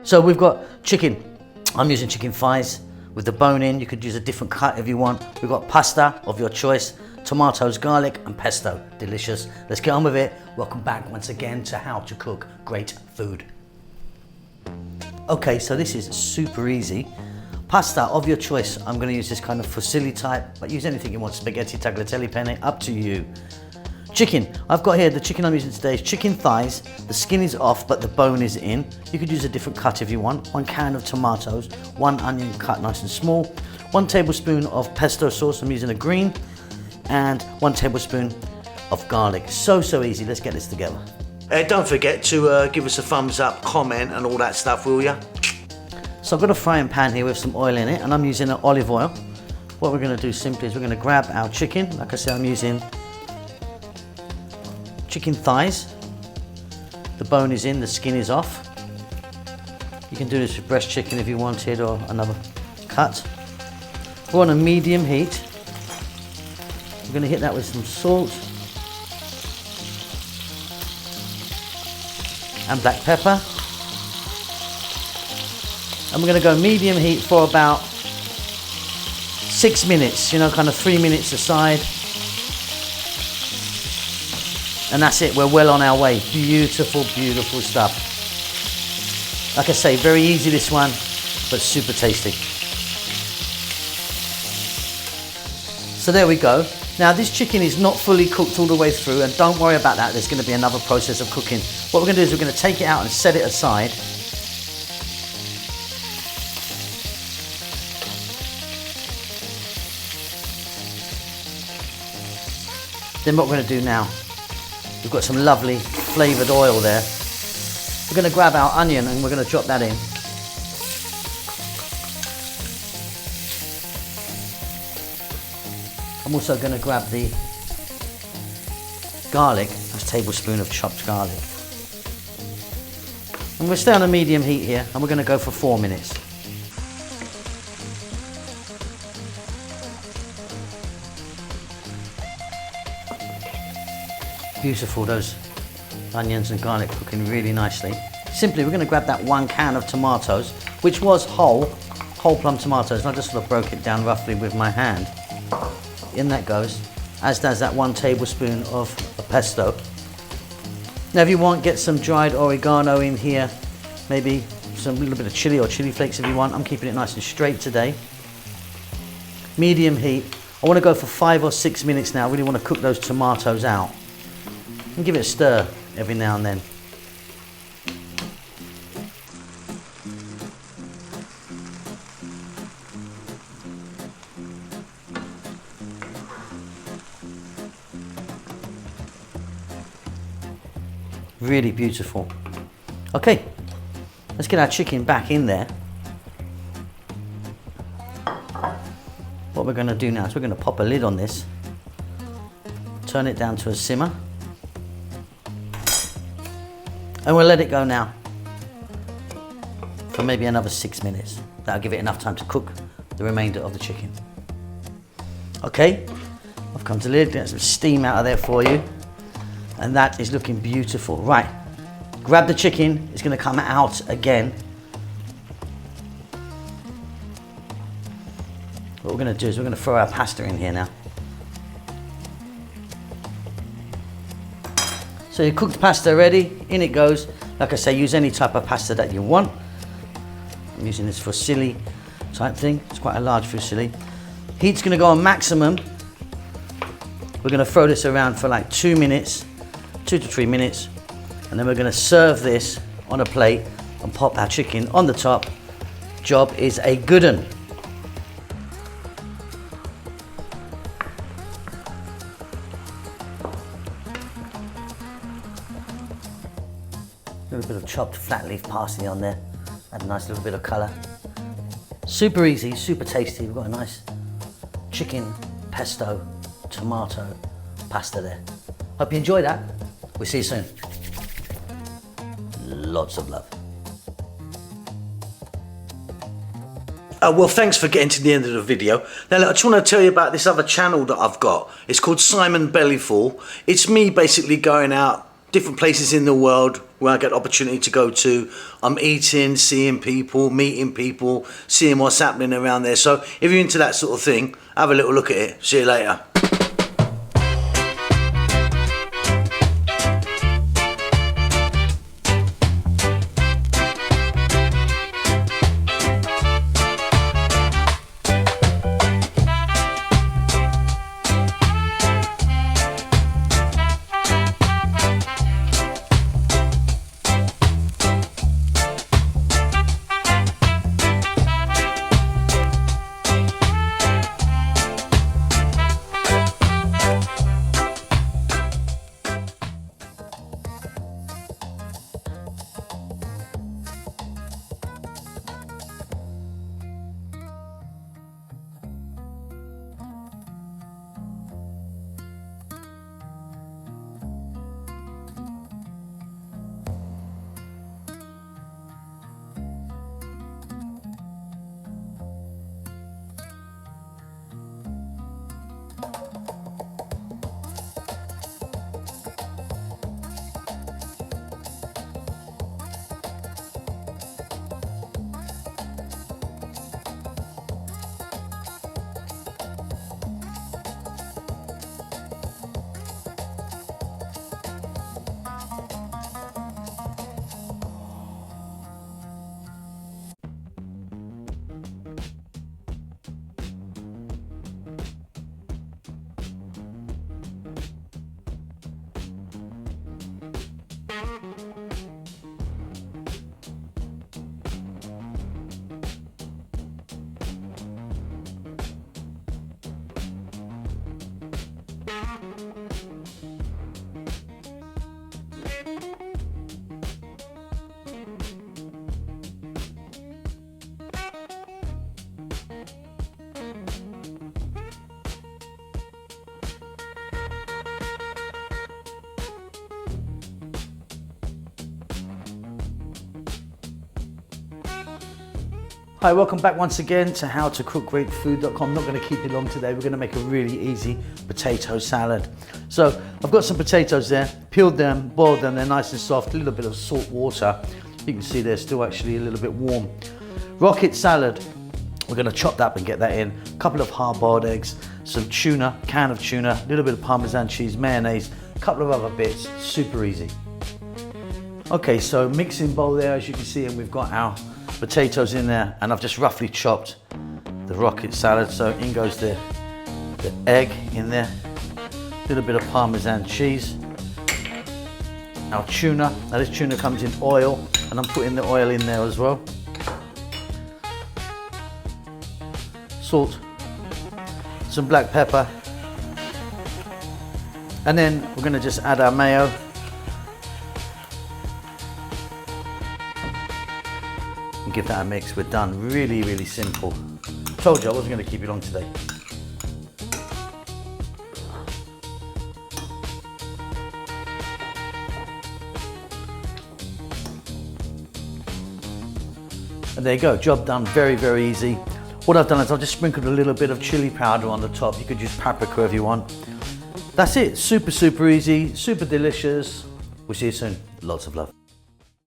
So we've got chicken. I'm using chicken thighs with the bone in. You could use a different cut if you want. We've got pasta of your choice, tomatoes, garlic and pesto. Delicious. Let's get on with it. Welcome back once again to how to cook great food. Okay, so this is super easy. Pasta of your choice. I'm going to use this kind of fusilli type, but use anything you want. Spaghetti, tagliatelle, penne, up to you. Chicken. I've got here, the chicken I'm using today is chicken thighs. The skin is off, but the bone is in. You could use a different cut if you want. 1 can of tomatoes, 1 onion cut nice and small, 1 tablespoon of pesto sauce, I'm using a green, and 1 tablespoon of garlic. So easy. Let's get this together. Don't forget to give us a thumbs up, comment and all that stuff, will ya? So I've got a frying pan here with some oil in it, and I'm using an olive oil. What we're going to do simply is we're going to grab our chicken. Like I said, I'm using chicken thighs. The bone is in, the skin is off. You can do this with breast chicken if you wanted, or another cut. We're on a medium heat. We're going to hit that with some salt and black pepper. And we're going to go medium heat for about 6 minutes, you know, kind of 3 minutes aside. And that's it, we're well on our way. Beautiful, beautiful stuff. Like I say, very easy this one, but super tasty. So there we go. Now this chicken is not fully cooked all the way through, and don't worry about that, there's going to be another process of cooking. What we're going to do is we're going to take it out and set it aside. Then what we're going to do now, we've got some lovely flavoured oil there. We're going to grab our onion and we're going to drop that in. I'm also going to grab the garlic, that's a tablespoon of chopped garlic. And we'll stay on a medium heat here, and we're going to go for 4 minutes. Beautiful, those onions and garlic cooking really nicely. Simply, we're going to grab that 1 can of tomatoes, which was whole plum tomatoes, and I just sort of broke it down roughly with my hand. In that goes, as does that 1 tablespoon of pesto. Now if you want, get some dried oregano in here, maybe some little bit of chili or chili flakes if you want. I'm keeping it nice and straight today. Medium heat. I want to go for 5 or 6 minutes now. I really want to cook those tomatoes out. And give it a stir every now and then. Really beautiful. Okay, let's get our chicken back in there. What we're going to do now is we're going to pop a lid on this, turn it down to a simmer, and we'll let it go now for maybe another 6 minutes. That'll give it enough time to cook the remainder of the chicken. Okay, I've come to the lid, get some steam out of there for you. And that is looking beautiful. Right, grab the chicken, it's going to come out again. What we're going to do is we're going to throw our pasta in here now. So your cooked pasta ready, in it goes. Like I say, use any type of pasta that you want. I'm using this fusilli type thing, it's quite a large fusilli. Heat's going to go on maximum. We're going to throw this around for like 2 minutes. 2 to 3 minutes, and then we're going to serve this on a plate and pop our chicken on the top. Job is a good one. A little bit of chopped flat leaf parsley on there, add a nice little bit of colour. Super easy, super tasty. We've got a nice chicken, pesto, tomato pasta there. Hope you enjoy that. We'll see you soon. Lots of love. Well, thanks for getting to the end of the video. Now, look, I just want to tell you about this other channel that I've got. It's called Simon Bellyful. It's me basically going out different places in the world, where I get the opportunity to go to. I'm eating, seeing people, meeting people, seeing what's happening around there. So if you're into that sort of thing, have a little look at it. See you later. Hi, welcome back once again to howtocookgreatfood.com. I'm not going to keep you long today. We're going to make a really easy potato salad. So I've got some potatoes there, peeled them, boiled them, they're nice and soft, a little bit of salt water. You can see they're still actually a little bit warm. Rocket salad, we're going to chop that up and get that in. A couple of hard-boiled eggs, some tuna, can of tuna, a little bit of Parmesan cheese, mayonnaise, a couple of other bits, super easy. Okay, so mixing bowl there, as you can see, and we've got our potatoes in there, and I've just roughly chopped the rocket salad. So in goes the egg in there, a little bit of Parmesan cheese, our tuna. Now this tuna comes in oil, and I'm putting the oil in there as well. Salt, some black pepper, and then we're going to just add our mayo. And give that a mix. We're done. Really, really simple. Told you I wasn't going to keep you long today. And there you go, job done. Very, very easy. What I've done is I've just sprinkled a little bit of chili powder on the top. You could use paprika if you want. That's it. Super, super easy, super delicious. We'll see you soon. Lots of love.